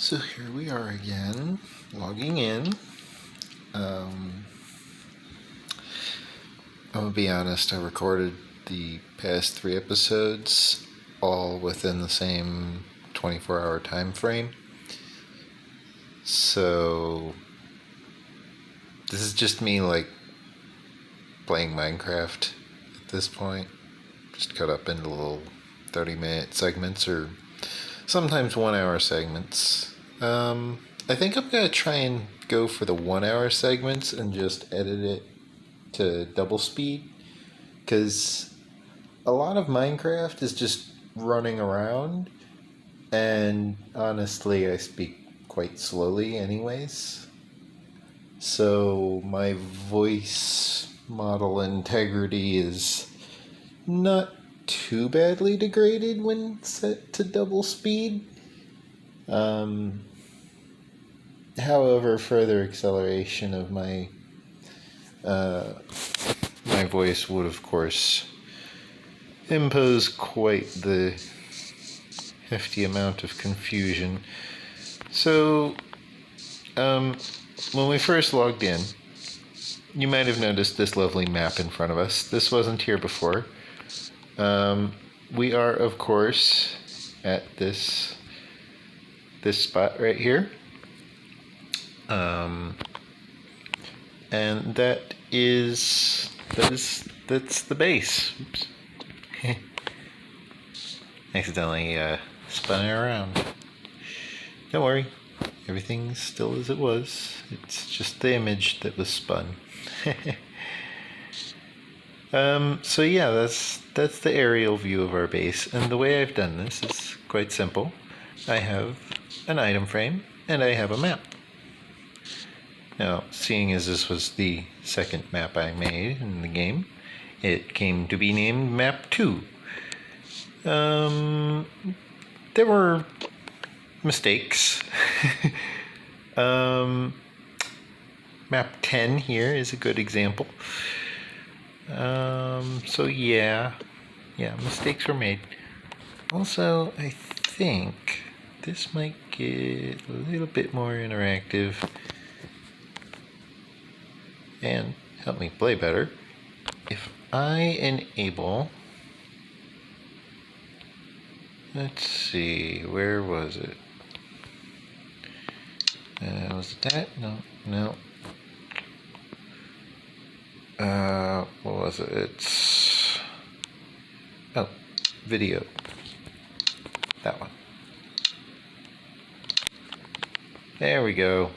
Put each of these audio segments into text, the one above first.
So here we are again, logging in. I'm gonna be honest, I recorded the past 3 episodes all within the same 24-hour time frame. So this is just me playing Minecraft at this point. Just cut up into little 30-minute segments or sometimes 1-hour segments. I think I'm gonna try and go for the 1-hour segments and just edit it to double speed, because a lot of Minecraft is just running around, and honestly I speak quite slowly anyways, so my voice model integrity is not too badly degraded when set to double speed. However, further acceleration of my voice would, of course, impose quite the hefty amount of confusion. So, when we first logged in, you might have noticed this lovely map in front of us. This wasn't here before. We are, of course, at this spot right here. And that's the base. Oops. Accidentally spun it around. Don't worry, everything's still as it was. It's just the image that was spun. So yeah, that's the aerial view of our base, and the way I've done this is quite simple. I have an item frame and I have a map. Now, seeing as this was the second map I made in the game, it came to be named Map 2. There were mistakes. Map 10 here is a good example. So yeah, mistakes were made. Also, I think this might get a little bit more interactive and help me play better if I enable, let's see, where was it? Was it that? No. What was it? It's, video. That one. There we go.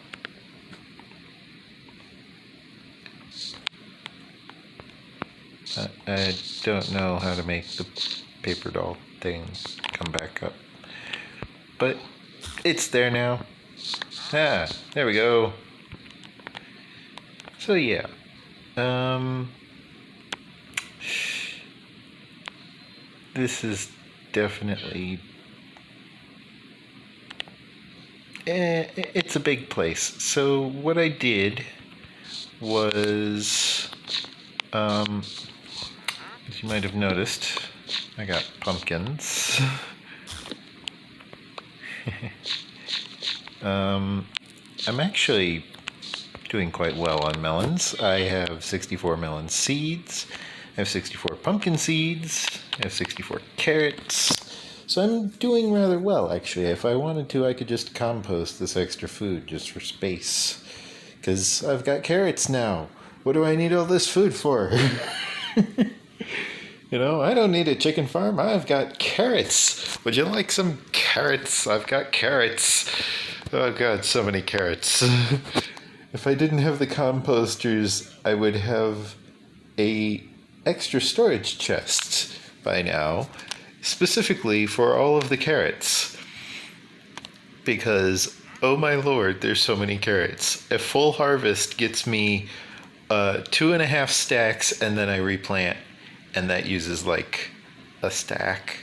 I don't know how to make the paper doll thing come back up, but it's there now. There we go. So yeah, this is definitely, it's a big place. So what I did was, as you might have noticed, I got pumpkins. I'm actually doing quite well on melons. I have 64 melon seeds, I have 64 pumpkin seeds, I have 64 carrots. So I'm doing rather well, actually. If I wanted to, I could just compost this extra food just for space, because I've got carrots now. What do I need all this food for? I don't need a chicken farm. I've got carrots. Would you like some carrots? I've got carrots. Oh God, so many carrots. If I didn't have the composters, I would have a extra storage chest by now, specifically for all of the carrots. Because, oh my lord, there's so many carrots. A full harvest gets me 2.5 stacks, and then I replant, and that uses like a stack.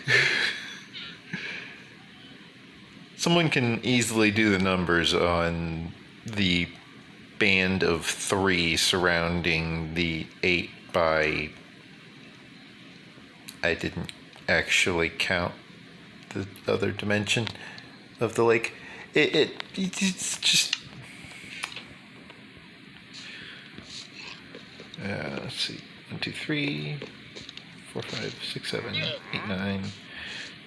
Someone can easily do the numbers on the band of 3 surrounding the 8 by... I didn't actually count the other dimension of the lake. It's just. Let's see. 1, 2, 3, 4, 5, 6, 7, 8, 9,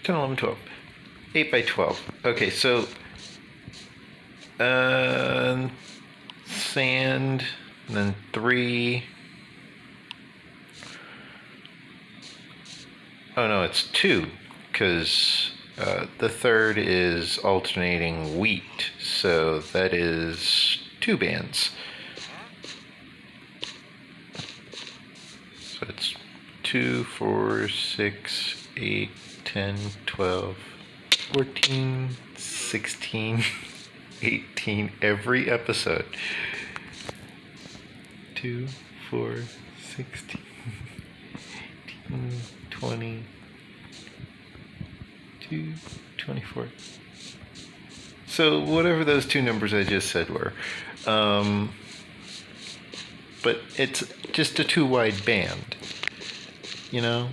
10, 11, 12. 8 by 12. Okay, so sand, and then 3. Oh no, it's 2, because the third is alternating wheat, so that is 2 bands. So it's 2, 4, 6, 8, 10, 12, 14, 16, 18, every episode. 2, 4, 16, 18, 20, 2, 24. So whatever those 2 numbers I just said were. But it's just a 2 wide band, you know?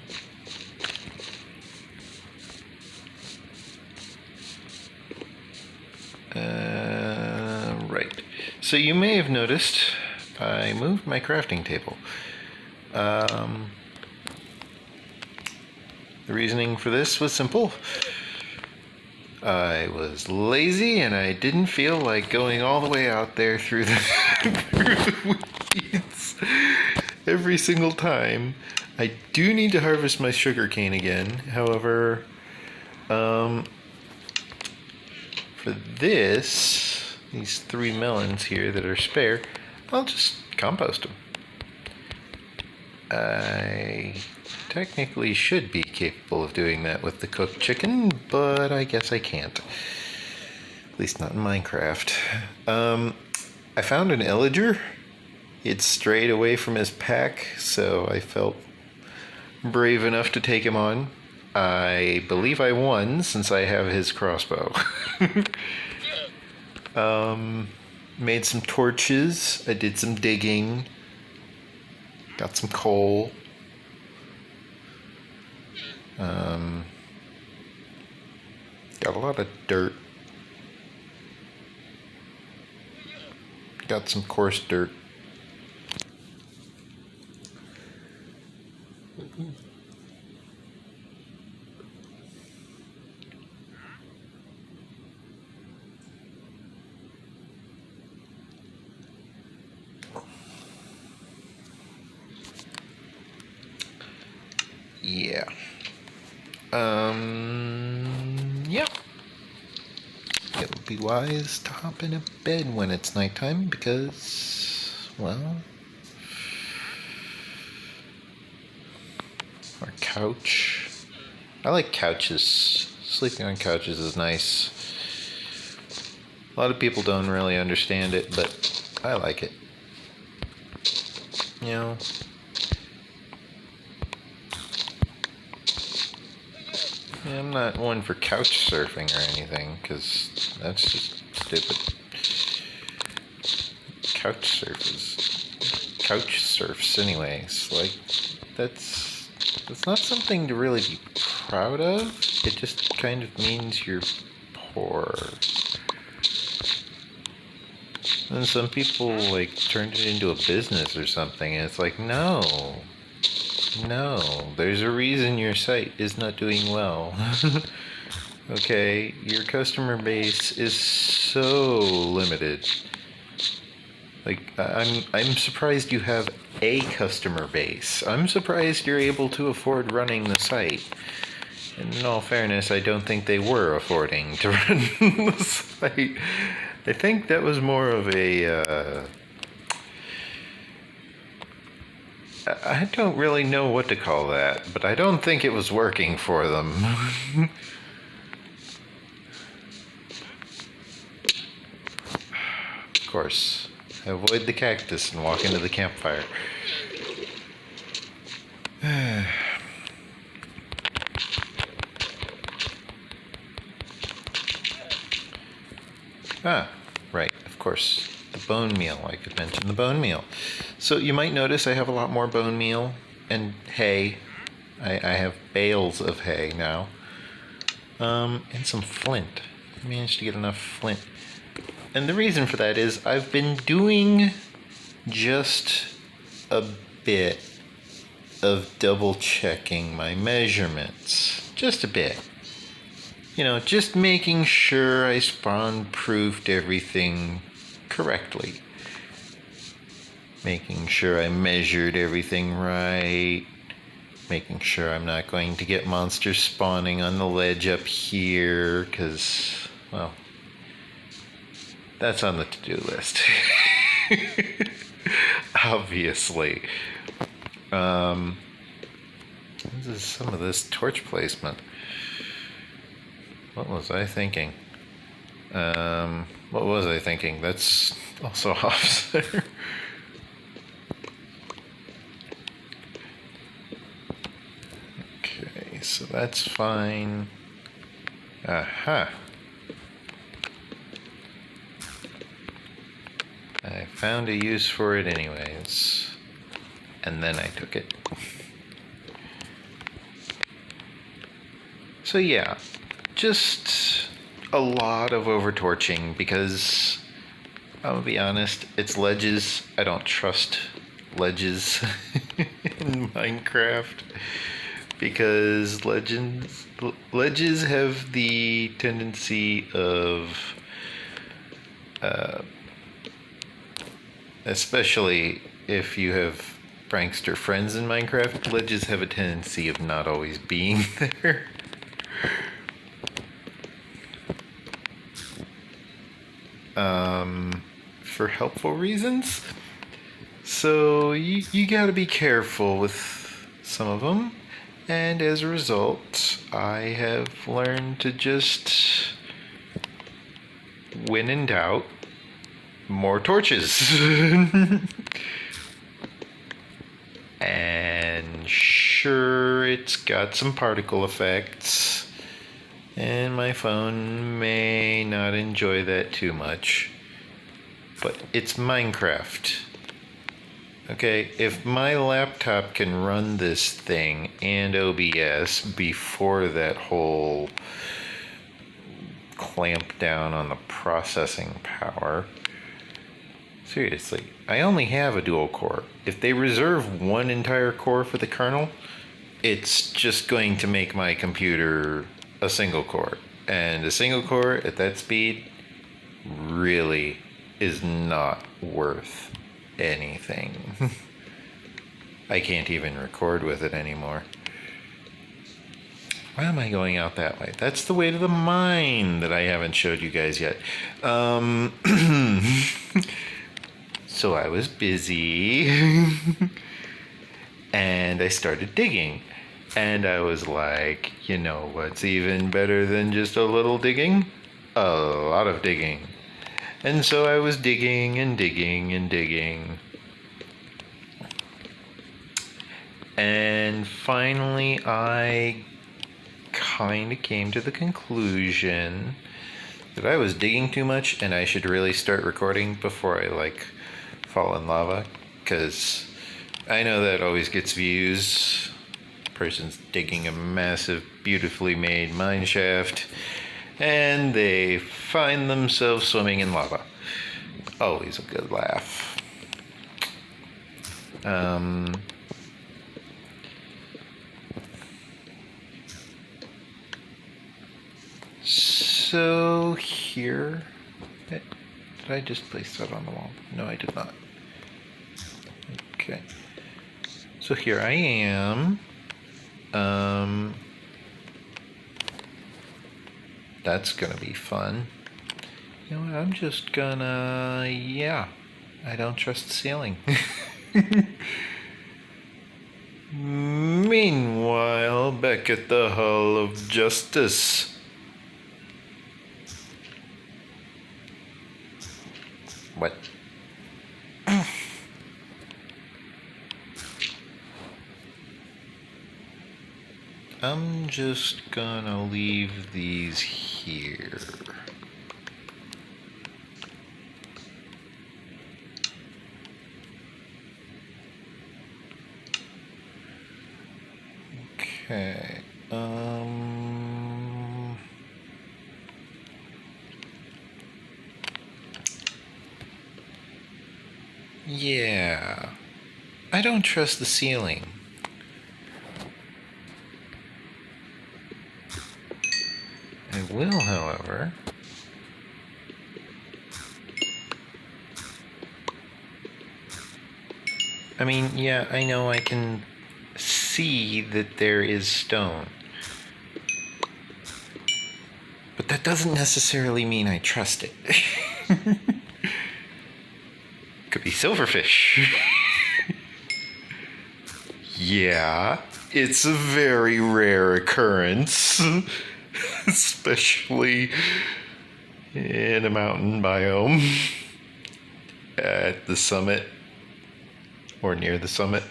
Right. So you may have noticed I moved my crafting table. The reasoning for this was simple. I was lazy and I didn't feel like going all the way out there through the, through the weeds every single time. I do need to harvest my sugar cane again. However, for this, these 3 melons here that are spare, I'll just compost them. I technically should be capable of doing that with the cooked chicken, but I guess I can't. At least not in Minecraft. I found an illager. It strayed away from his pack, so I felt brave enough to take him on. I believe I won since I have his crossbow. Made some torches. I did some digging. Got some coal. Got a lot of dirt. Got some coarse dirt. Yeah. Yeah. It would be wise to hop in a bed when it's nighttime because, well, our couch. I like couches. Sleeping on couches is nice. A lot of people don't really understand it, but I like it. You know? Yeah, I'm not one for couch surfing or anything, because that's just stupid. Couch surfs anyways. Like, that's not something to really be proud of. It just kind of means you're poor. And some people, like, turned it into a business or something, and it's like, no, there's a reason your site is not doing well. Okay, your customer base is so limited. Like, I'm surprised you have a customer base. I'm surprised you're able to afford running the site. And in all fairness, I don't think they were affording to run the site. I think that was more of a, I don't really know what to call that, but I don't think it was working for them. Of course, avoid the cactus and walk into the campfire. Right, of course, the bone meal. I could mention the bone meal. So you might notice I have a lot more bone meal and hay. I have bales of hay now. And some flint. managed to get enough flint. And the reason for that is I've been doing just a bit of double checking my measurements. Just a bit. You know, just making sure I spawn proofed everything correctly. Making sure I measured everything right. Making sure I'm not going to get monsters spawning on the ledge up here, because, well, that's on the to-do list. Obviously. This is some of this torch placement. What was I thinking? What was I thinking? That's also off there. Okay, so that's fine. Aha. I found a use for it anyways. And then I took it. So yeah, just a lot of over-torching because, I'm gonna be honest, it's ledges. I don't trust ledges in Minecraft because ledges have the tendency of, especially if you have prankster friends in Minecraft, ledges have a tendency of not always being there. For helpful reasons. So you gotta be careful with some of them. And as a result, I have learned to just, when in doubt, more torches. And sure, it's got some particle effects, and my phone may not enjoy that too much, but it's Minecraft. Okay, if my laptop can run this thing and OBS before that whole clamp down on the processing power, seriously, I only have a dual core. If they reserve one entire core for the kernel, it's just going to make my computer a single core. And a single core at that speed really is not worth anything. I can't even record with it anymore. Why am I going out that way? That's the way to the mine that I haven't showed you guys yet. So I was busy and I started digging. And I was like, you know what's even better than just a little digging? A lot of digging. And so I was digging and digging and digging. And finally I kind of came to the conclusion that I was digging too much and I should really start recording before I fall in lava, because I know that always gets views. Person's digging a massive, beautifully made mine shaft and they find themselves swimming in lava. Always a good laugh. So here, did I just place that on the wall? No, I did not. Okay. So here I am. That's gonna be fun. You know what, I'm just gonna, I don't trust the ceiling. Meanwhile, back at the Hall of Justice. What? I'm just gonna leave these here. Okay. Yeah. I don't trust the ceiling. I will, however. I mean, yeah, I know I can see that there is stone. But that doesn't necessarily mean I trust it. Could be silverfish. Yeah, it's a very rare occurrence. Especially in a mountain biome at the summit or near the summit.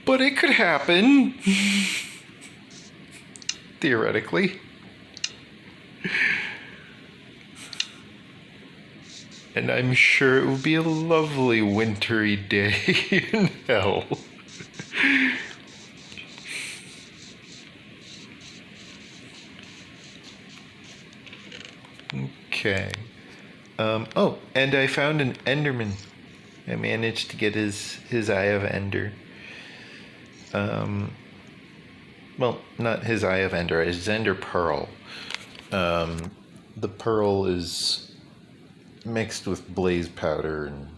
But it could happen. Theoretically. And I'm sure it will be a lovely wintry day in hell. Okay. Oh, and I found an Enderman. I managed to get his Eye of Ender. Well, not his Eye of Ender, his Ender Pearl. The pearl is mixed with blaze powder, and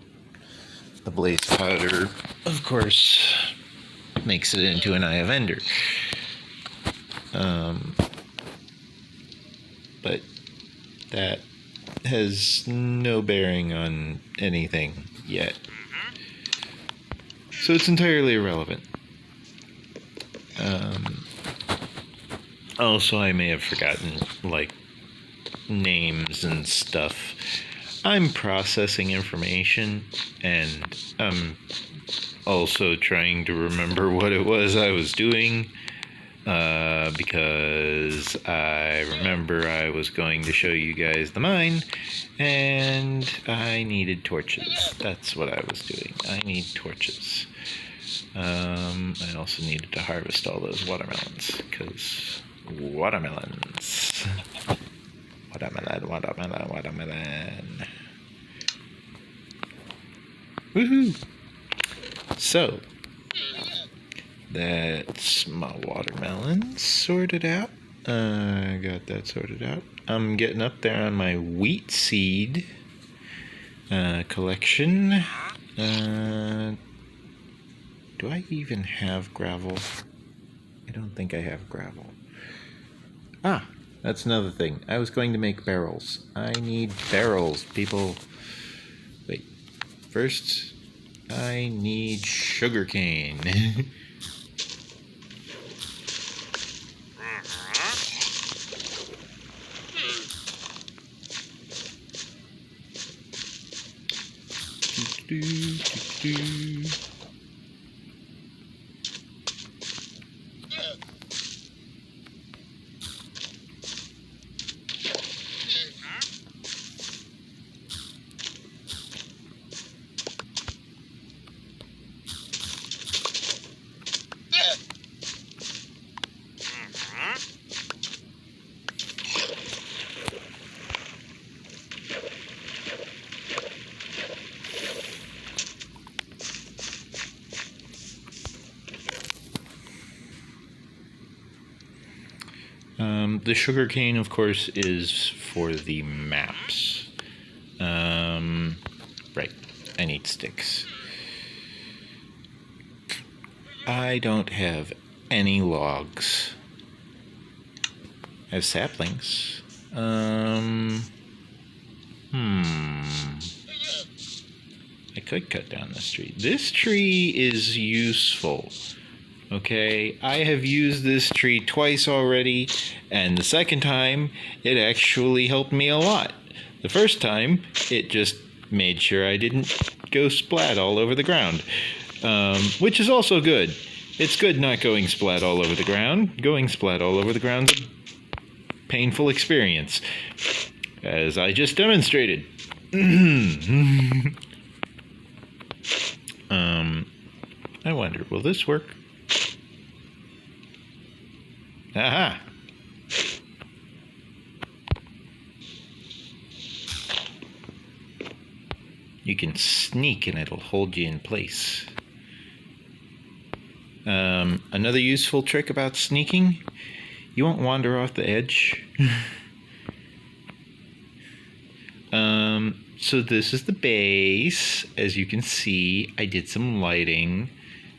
the blaze powder, of course, makes it into an Eye of Ender. But that has no bearing on anything yet. So it's entirely irrelevant. Also, I may have forgotten, like, names and stuff. I'm processing information, and I'm also trying to remember what it was I was doing, because I remember I was going to show you guys the mine, and I needed torches. That's what I was doing. I need torches. I also needed to harvest all those watermelons, because watermelons. Watermelon. Woohoo! So, that's my watermelon sorted out. I got that sorted out. I'm getting up there on my wheat seed collection. Do I even have gravel? I don't think I have gravel. Ah, that's another thing. I was going to make barrels. I need barrels, people. Wait. First, I need sugarcane. The sugarcane, of course, is for the maps. Right. I need sticks. I don't have any logs. I have saplings. I could cut down this tree. This tree is useful. Okay, I have used this tree twice already, and the second time, it actually helped me a lot. The first time, it just made sure I didn't go splat all over the ground, which is also good. It's good not going splat all over the ground. Going splat all over the ground's a painful experience, as I just demonstrated. I wonder, will this work? Aha! You can sneak and it'll hold you in place. Another useful trick about sneaking, you won't wander off the edge. So this is the base. As you can see, I did some lighting,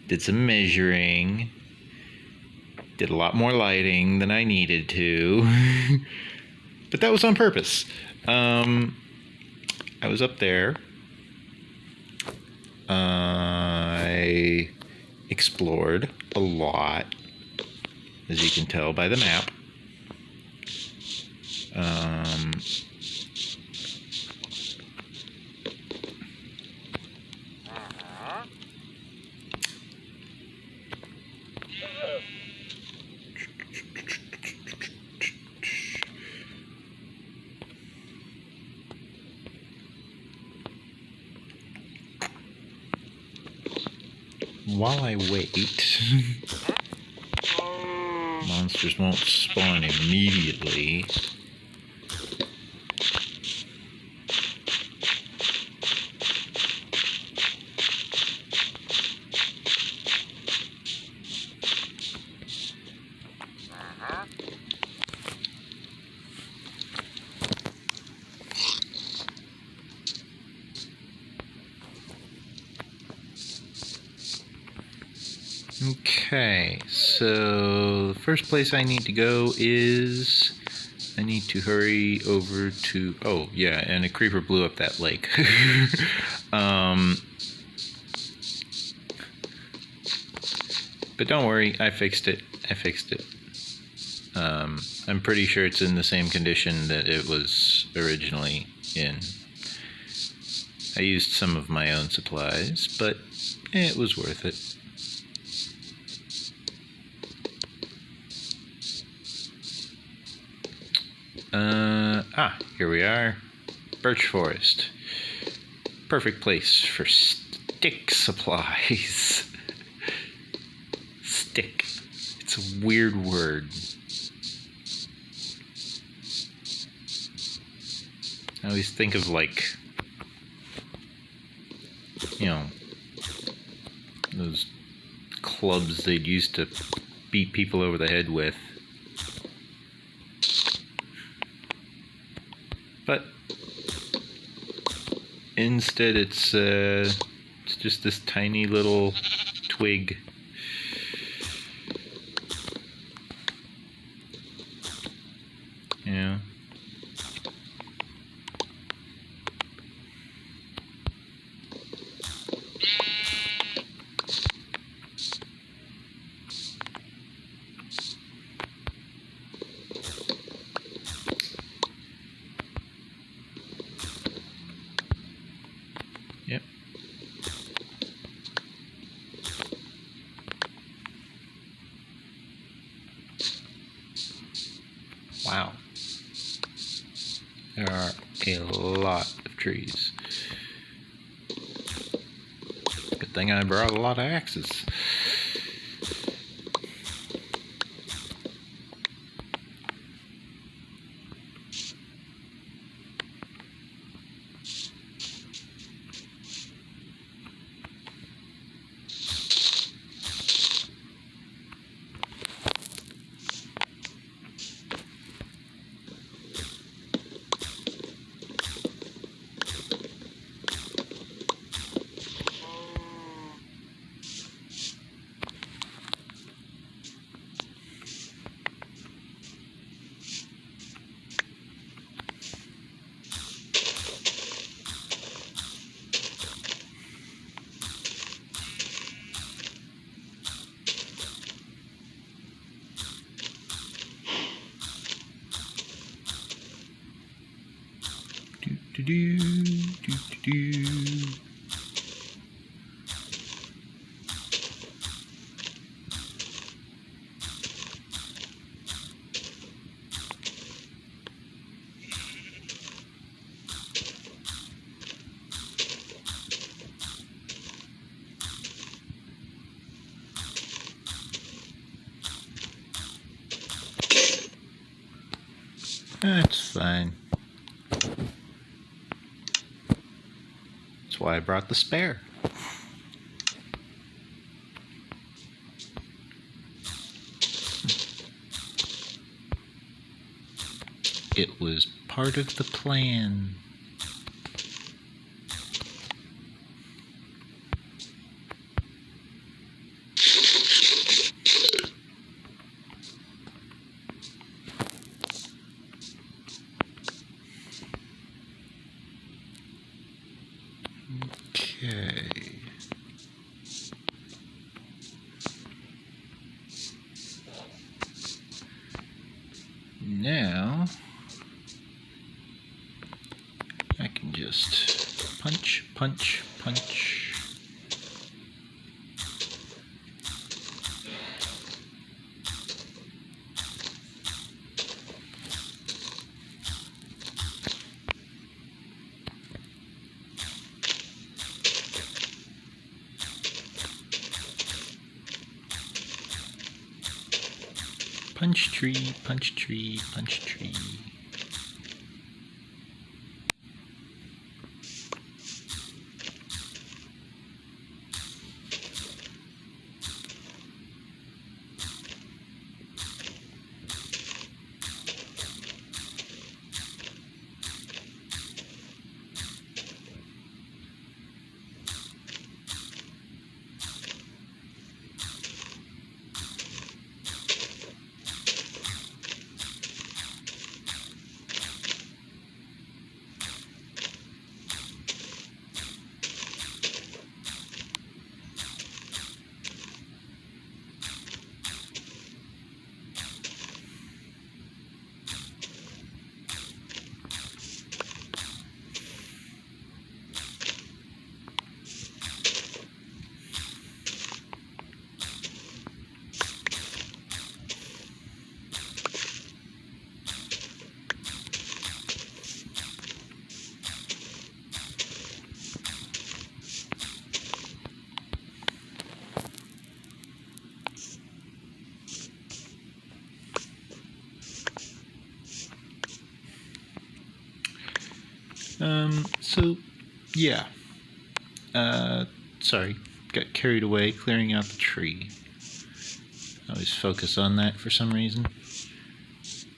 did some measuring, did a lot more lighting than I needed to. But that was on purpose. I was up there. I explored a lot, as you can tell by the map. While I wait, monsters won't spawn immediately. Okay, so the first place I need to go is I need to hurry over to, oh yeah, and a creeper blew up that lake. But don't worry, I fixed it. I'm pretty sure it's in the same condition that it was originally in. I used some of my own supplies, but it was worth it. Here we are. Birch forest. Perfect place for stick supplies. Stick. It's a weird word. I always think of, like, you know, those clubs they'd used to beat people over the head with. But instead it's just this tiny little twig. Yeah. Yep. Wow. There are a lot of trees. Good thing I brought a lot of axes. That's fine. It's why I brought the spare. It was part of the plan. Okay. Now I can just punch, punch, punch. Punch tree, punch tree, punch tree. So, yeah. Sorry, got carried away clearing out the tree. I always focus on that for some reason.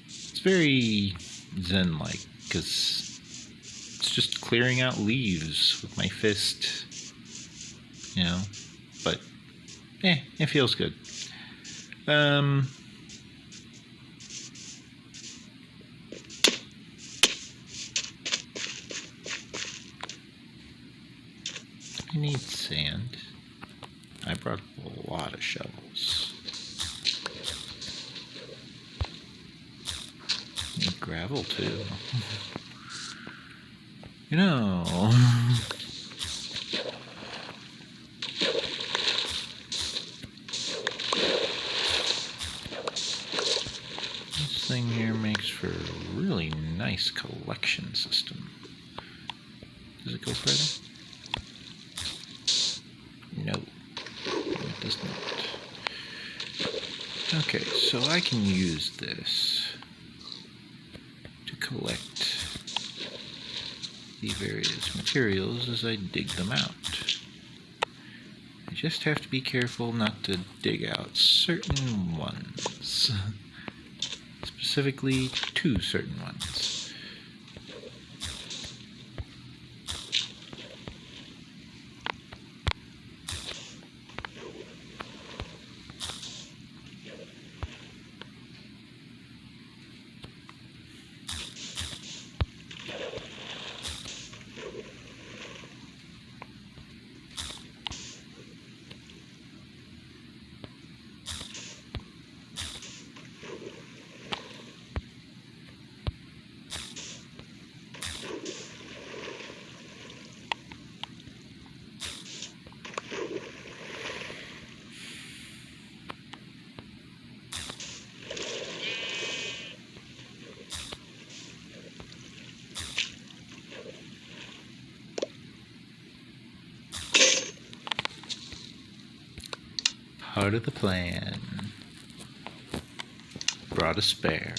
It's very zen-like, because it's just clearing out leaves with my fist, you know, but, it feels good. I need sand. I brought a lot of shovels. I need gravel too. You know. This thing here makes for a really nice collection system. Does it go further? No, it does not. Okay, so I can use this to collect the various materials as I dig them out. I just have to be careful not to dig out certain ones. Specifically, 2 certain ones. Part of the plan. Brought a spare.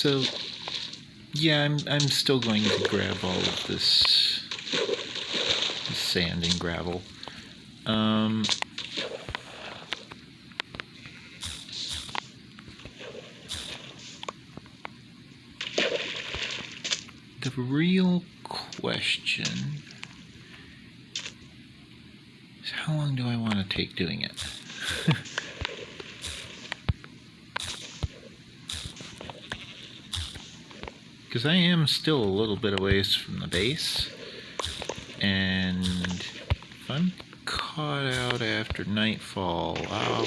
So, yeah, I'm still going to grab all of this sand and gravel. The real question is, how long do I want to take doing it? Because I am still a little bit away from the base, and if I'm caught out after nightfall, I'll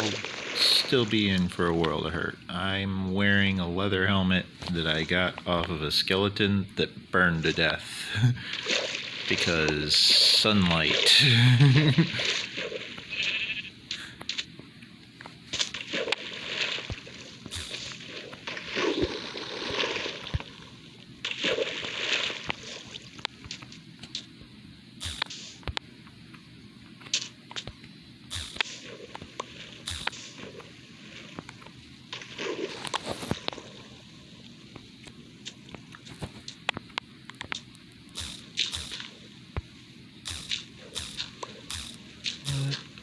still be in for a world of hurt. I'm wearing a leather helmet that I got off of a skeleton that burned to death because sunlight.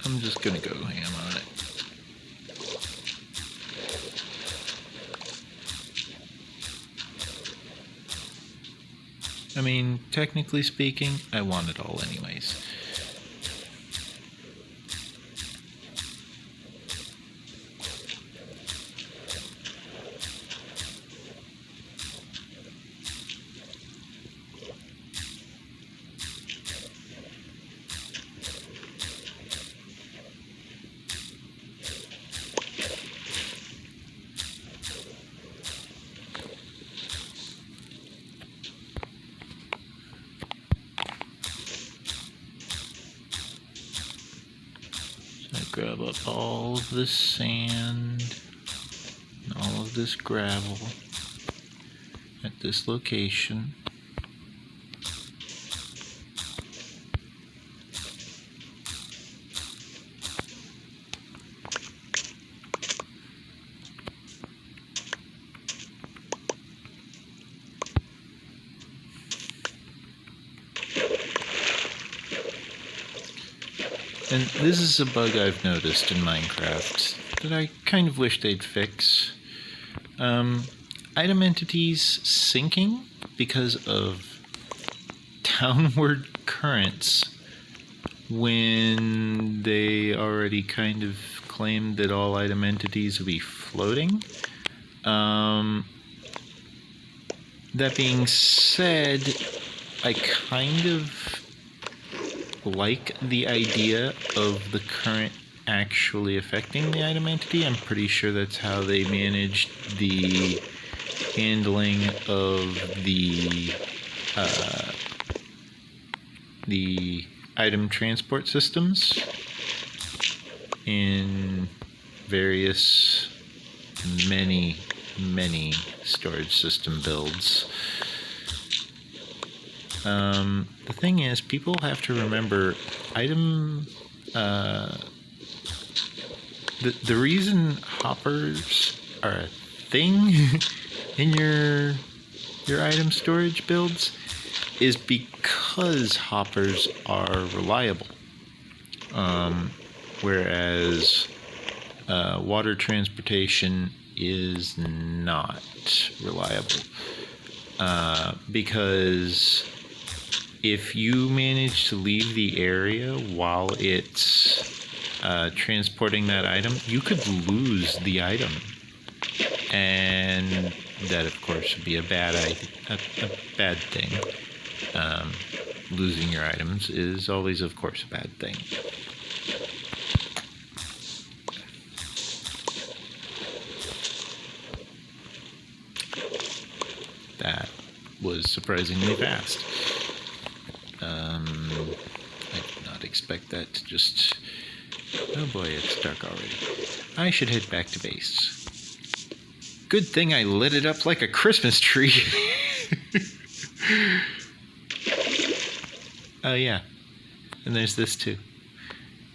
I'm just gonna go ham on it. I mean, technically speaking, I want it all anyways. Grab up all of this sand and all of this gravel at this location. And this is a bug I've noticed in Minecraft that I kind of wish they'd fix. Item entities sinking because of downward currents when they already kind of claimed that all item entities would be floating. That being said, I kind of like the idea of the current actually affecting the item entity. I'm pretty sure that's how they managed the handling of the item transport systems in various many storage system builds. The thing is, people have to remember the reason hoppers are a thing in your item storage builds is because hoppers are reliable, whereas water transportation is not reliable, because if you manage to leave the area while it's transporting that item, you could lose the item, and that, of course, would be a bad thing. Losing your items is always, of course, a bad thing. That was surprisingly fast. I did not expect that to just... Oh boy, it's dark already. I should head back to base. Good thing I lit it up like a Christmas tree. Oh yeah, and there's this too.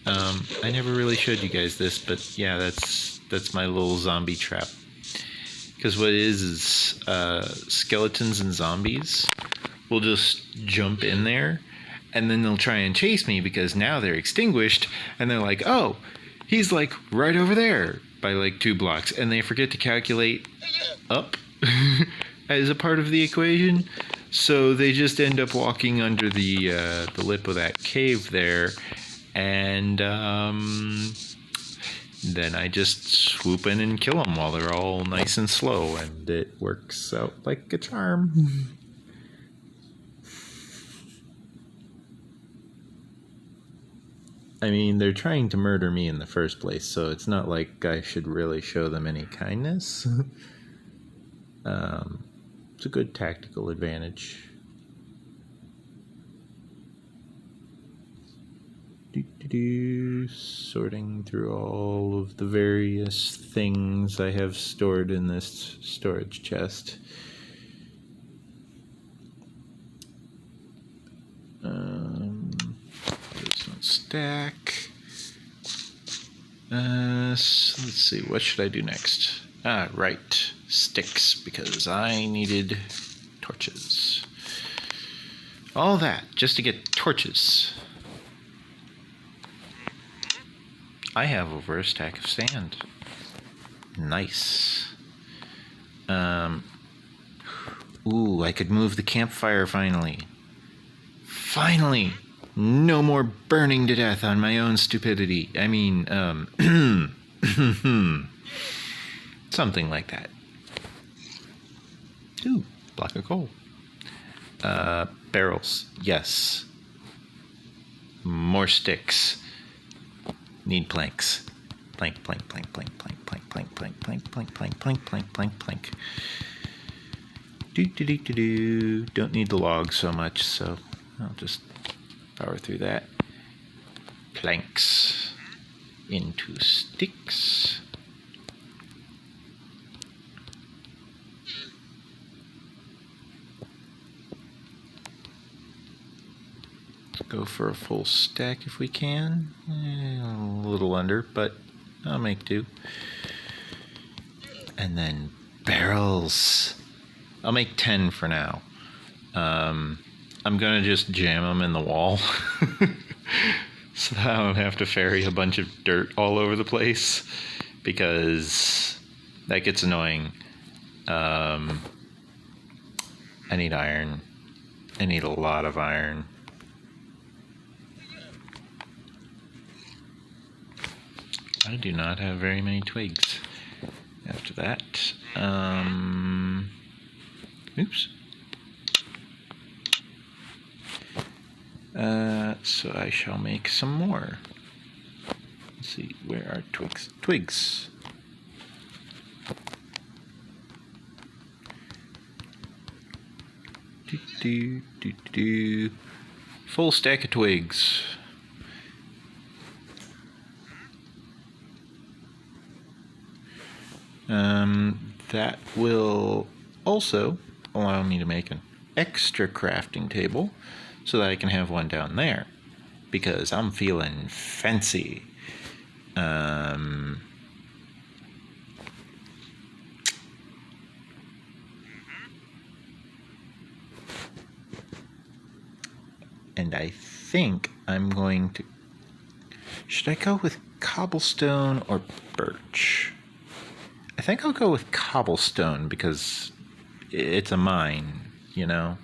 I never really showed you guys this, but yeah, that's my little zombie trap. Because what it is skeletons and zombies will just jump in there, and then they'll try and chase me because now they're extinguished, and they're like, oh, he's like right over there by like 2 blocks, and they forget to calculate up as a part of the equation. So they just end up walking under the lip of that cave there, and then I just swoop in and kill them while they're all nice and slow, and it works out like a charm. I mean, they're trying to murder me in the first place, so it's not like I should really show them any kindness. It's a good tactical advantage. Sorting through all of the various things I have stored in this storage chest. There's no stack. So let's see, what should I do next? Right, sticks, because I needed torches. All that just to get torches. I have over a stack of sand. Nice. Ooh, I could move the campfire finally. Finally! No more burning to death on my own stupidity. I mean, something like that. Ooh, block of coal. Barrels, yes. More sticks. Need planks. Plank, plank, plank, plank, plank, plank, plank, plank, plank, plank, plank, plank, plank, plank, plank. Do. Don't need the log so much, so I'll just power through that. Planks into sticks. Go for a full stack if we can. A little under, but I'll make do. And then barrels. I'll make 10 for now. I'm gonna just jam them in the wall so that I don't have to ferry a bunch of dirt all over the place, because that gets annoying. I need iron. I need a lot of iron. I do not have very many twigs after that. Oops. So I shall make some more. Let's see, where are twigs? Twigs. Full stack of twigs. That will also allow me to make an extra crafting table so that I can have one down there, because I'm feeling fancy. And I think I'm going to... Should I go with cobblestone or birch? I think I'll go with cobblestone because it's a mine, you know?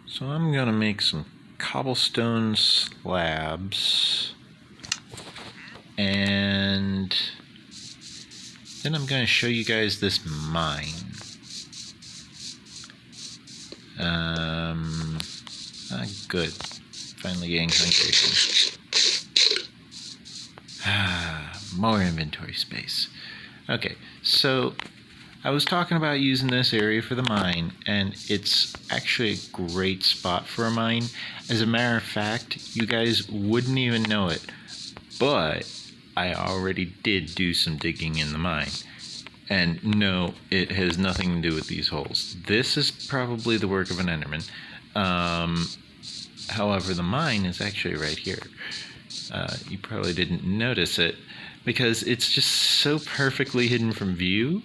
So I'm gonna make some cobblestone slabs, and then I'm gonna show you guys this mine. Good. Finally getting hungry. More inventory space. Okay, so I was talking about using this area for the mine, and it's actually a great spot for a mine. As a matter of fact, you guys wouldn't even know it, but I already did do some digging in the mine. And no, it has nothing to do with these holes. This is probably the work of an Enderman. However, the mine is actually right here. You probably didn't notice it because it's just so perfectly hidden from view.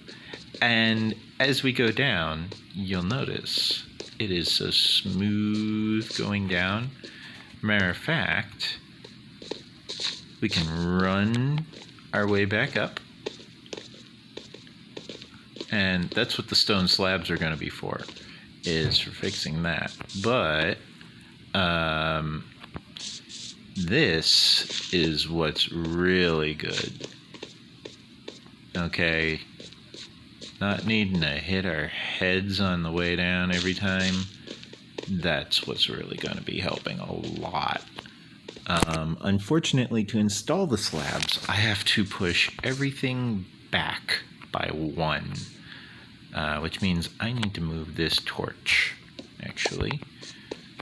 And as we go down, you'll notice it is so smooth going down. Matter of fact, we can run our way back up. And that's what the stone slabs are going to be for, is for fixing that. But this is what's really good. Okay, not needing to hit our heads on the way down every time. That's what's really going to be helping a lot. Unfortunately, to install the slabs, I have to push everything back by 1, which means I need to move this torch, actually.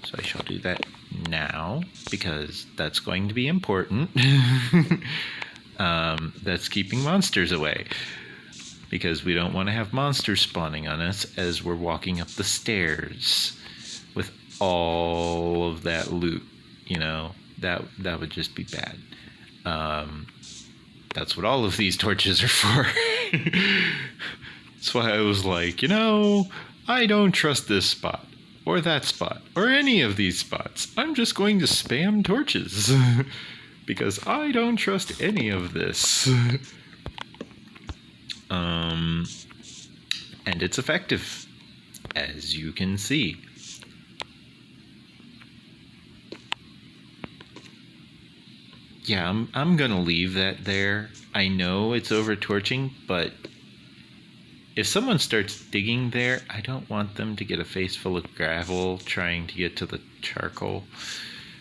So I shall do that now, because that's going to be important. That's keeping monsters away, because we don't want to have monsters spawning on us as we're walking up the stairs with all of that loot. You know, that would just be bad. That's what all of these torches are for. That's why I was like, I don't trust this spot or that spot or any of these spots. I'm just going to spam torches because I don't trust any of this. And it's effective, as you can see. Yeah, I'm gonna leave that there. I know it's over torching, but if someone starts digging there, I don't want them to get a face full of gravel trying to get to the charcoal,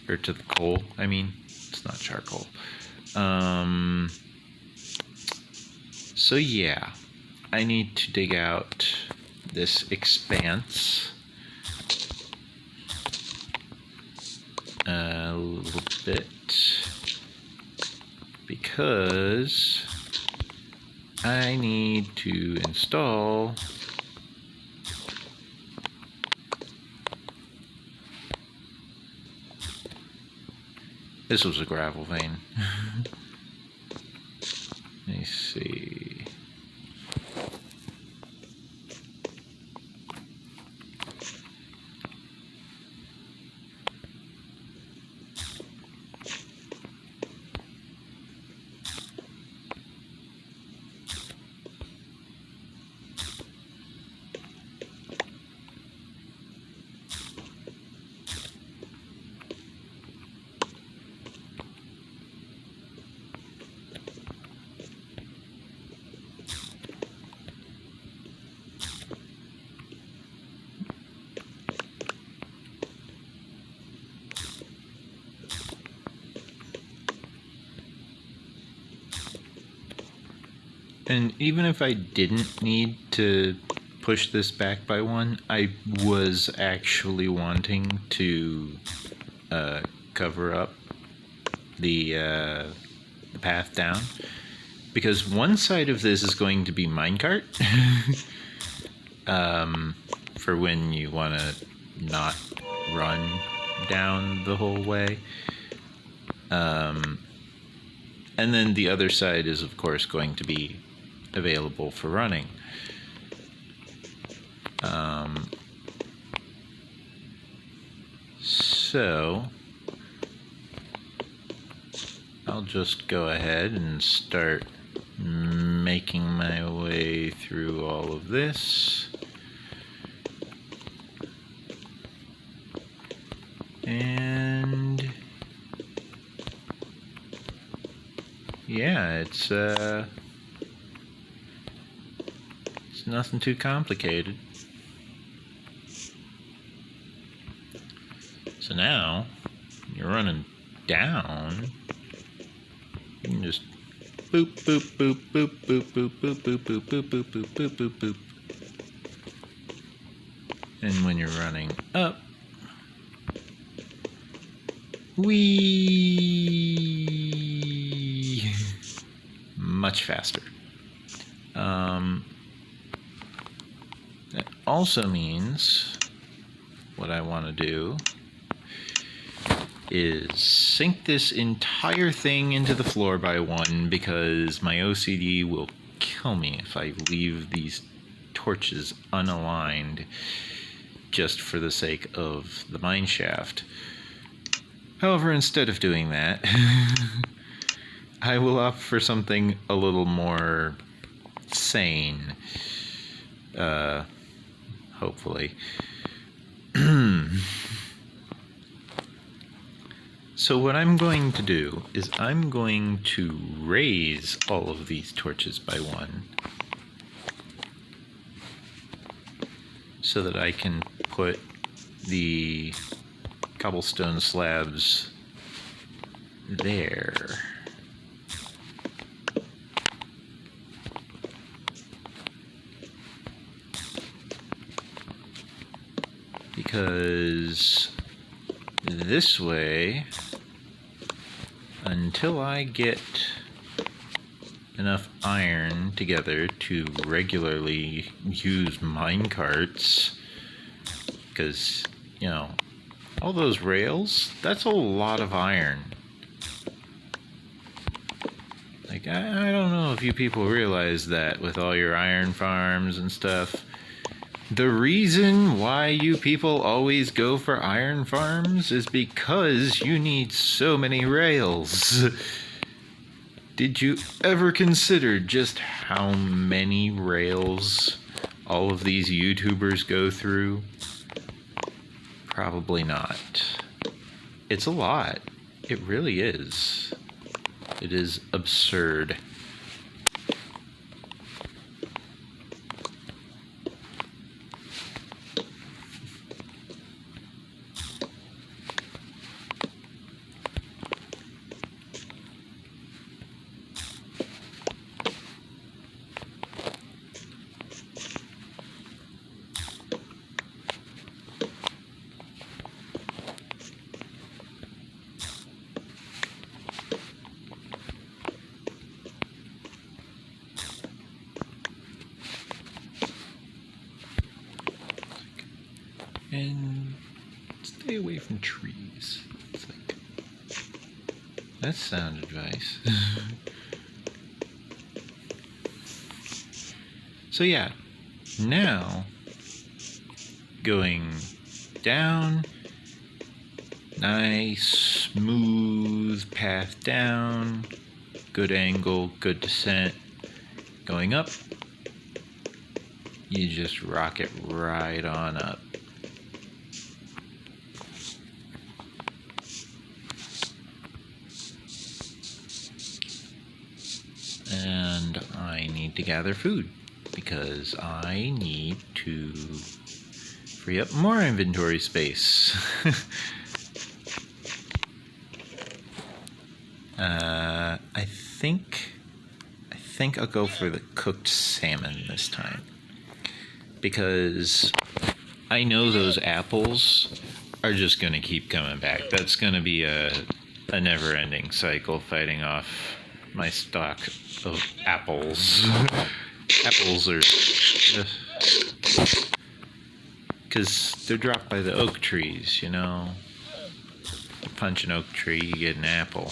or to the coal. I mean, it's not charcoal. So yeah, I need to dig out this expanse a little bit, because I need to install this. Was a gravel vein. Let me see. And even if I didn't need to push this back by 1, I was actually wanting to cover up the path down, because one side of this is going to be minecart for when you want to not run down the whole way. And then the other side is, of course, going to be available for running. So I'll just go ahead and start making my way through all of this. And yeah, it's nothing too complicated. So now you're running down. You can just boop boop boop boop boop boop boop boop boop boop boop boop boop boop boop. And when you're running up, whee, much faster. That also means what I want to do is sink this entire thing into the floor by one, because my OCD will kill me if I leave these torches unaligned just for the sake of the mine shaft. However, instead of doing that, I will opt for something a little more sane. Hopefully. So what I'm going to do is I'm going to raise all of these torches by one, so that I can put the cobblestone slabs there. Because this way, until I get enough iron together to regularly use minecarts, because, you know, all those rails, that's a lot of iron. Like, I don't know if you people realize that with all your iron farms and stuff. The reason why you people always go for iron farms is because you need so many rails. Did you ever consider just how many rails all of these YouTubers go through? Probably not. It's a lot. It really is. It is absurd. And stay away from trees. It's like, that's sound advice. So yeah, now going down, nice smooth path down, good angle, good descent. Going up, you just rock it right on up. And I need to gather food because I need to free up more inventory space. I think I'll go for the cooked salmon this time, because I know those apples are just going to keep coming back. That's going to be a never-ending cycle, fighting off my stock of apples. Apples are... because they're dropped by the oak trees, you know. You punch an oak tree, you get an apple.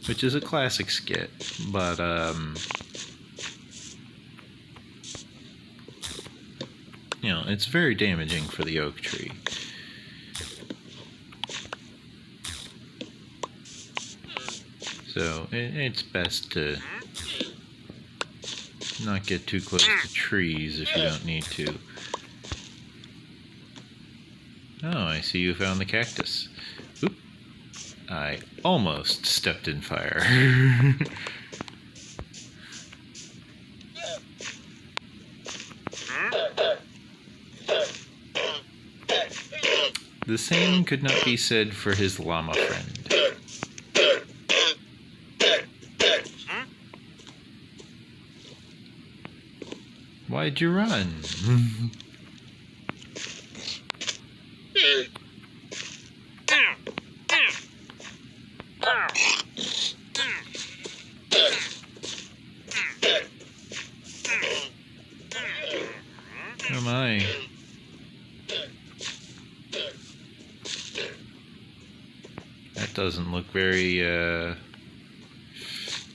Which is a classic skit, but you know, it's very damaging for the oak tree. So it's best to not get too close to trees if you don't need to. Oh, I see you found the cactus. Oop. I almost stepped in fire. The same could not be said for his llama friend. Why'd you run? Oh my. That doesn't look very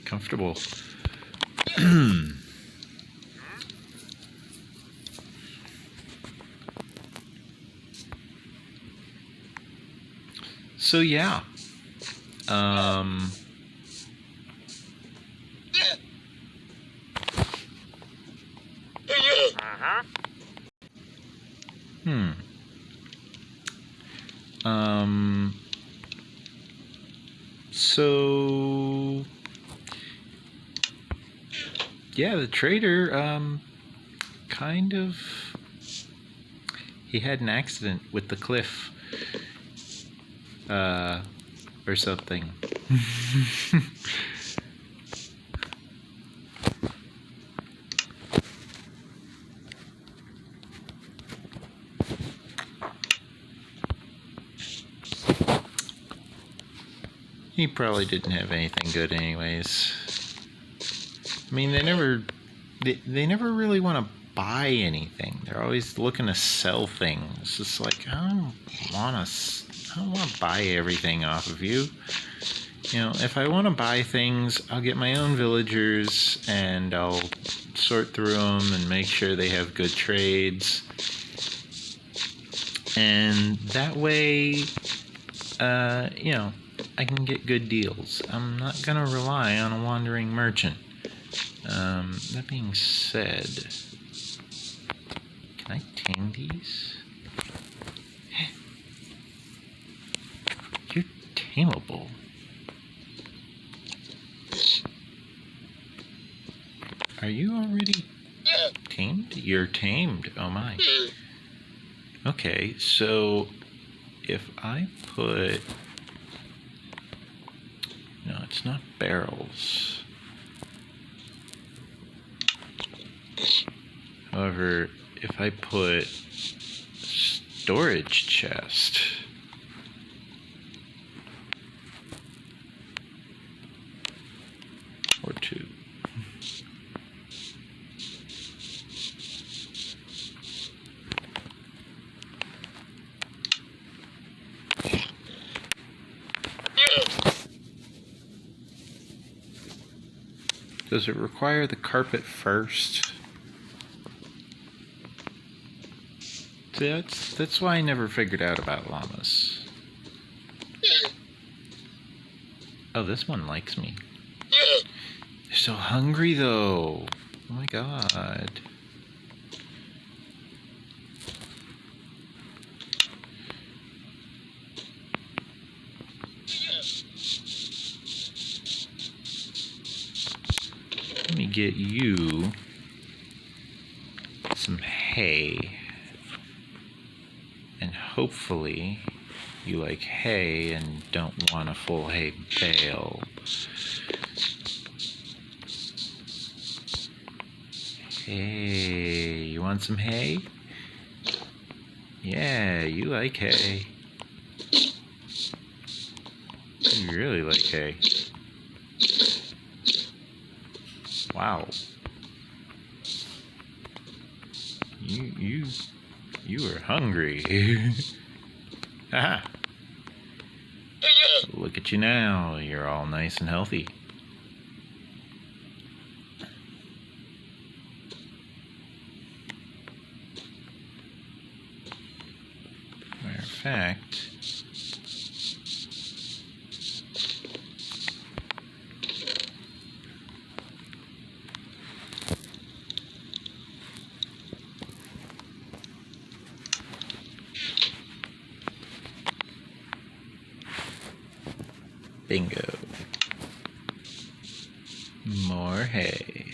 comfortable. So yeah. So yeah, the trader kind of he had an accident with the cliff or something. He probably didn't have anything good anyways. I mean, they never really want to buy anything. They're always looking to sell things. It's like, I don't want to buy everything off of you. You know, if I want to buy things, I'll get my own villagers and I'll sort through them and make sure they have good trades. And that way, you know, I can get good deals. I'm not going to rely on a wandering merchant. That being said, can I tame these? You're tameable. Are you already tamed? You're tamed. Oh my. Okay, so if I put... No, it's not barrels. However, if I put storage chest, or two. Does it require the carpet first? That's why I never figured out about llamas. Oh, this one likes me. They're so hungry though. Oh my god. Let me get you some hay. And hopefully you like hay and don't want a full hay bale. Hey, you want some hay? Yeah, you like hay. You really like hay. Wow. You were hungry. Haha. Look at you now. You're all nice and healthy. Matter of fact, bingo. More hay.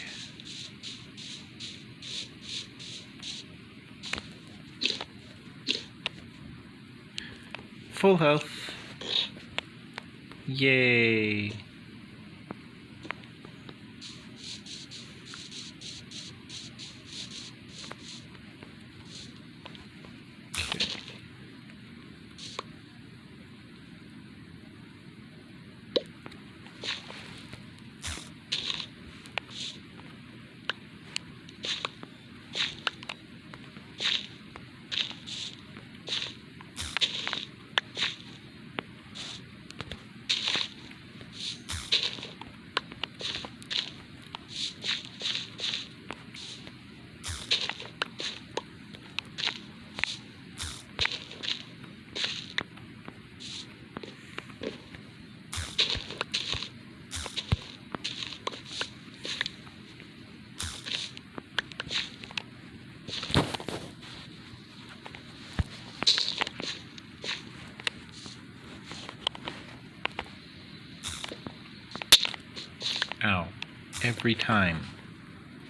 Full health. Yay. every time.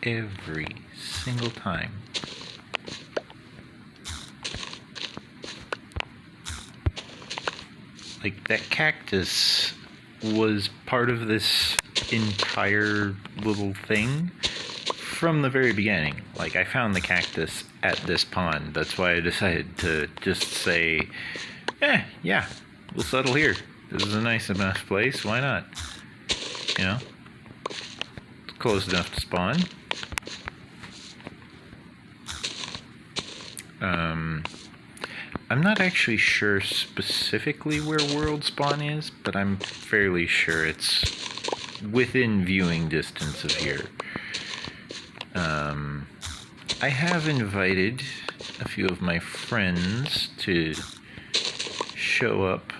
Every single time. Like, that cactus was part of this entire little thing from the very beginning. Like, I found the cactus at this pond. That's why I decided to just say, yeah, we'll settle here. This is a nice enough place. Why not? You know? It's close enough to spawn. I'm not actually sure specifically where world spawn is, but I'm fairly sure it's within viewing distance of here. I have invited a few of my friends to show up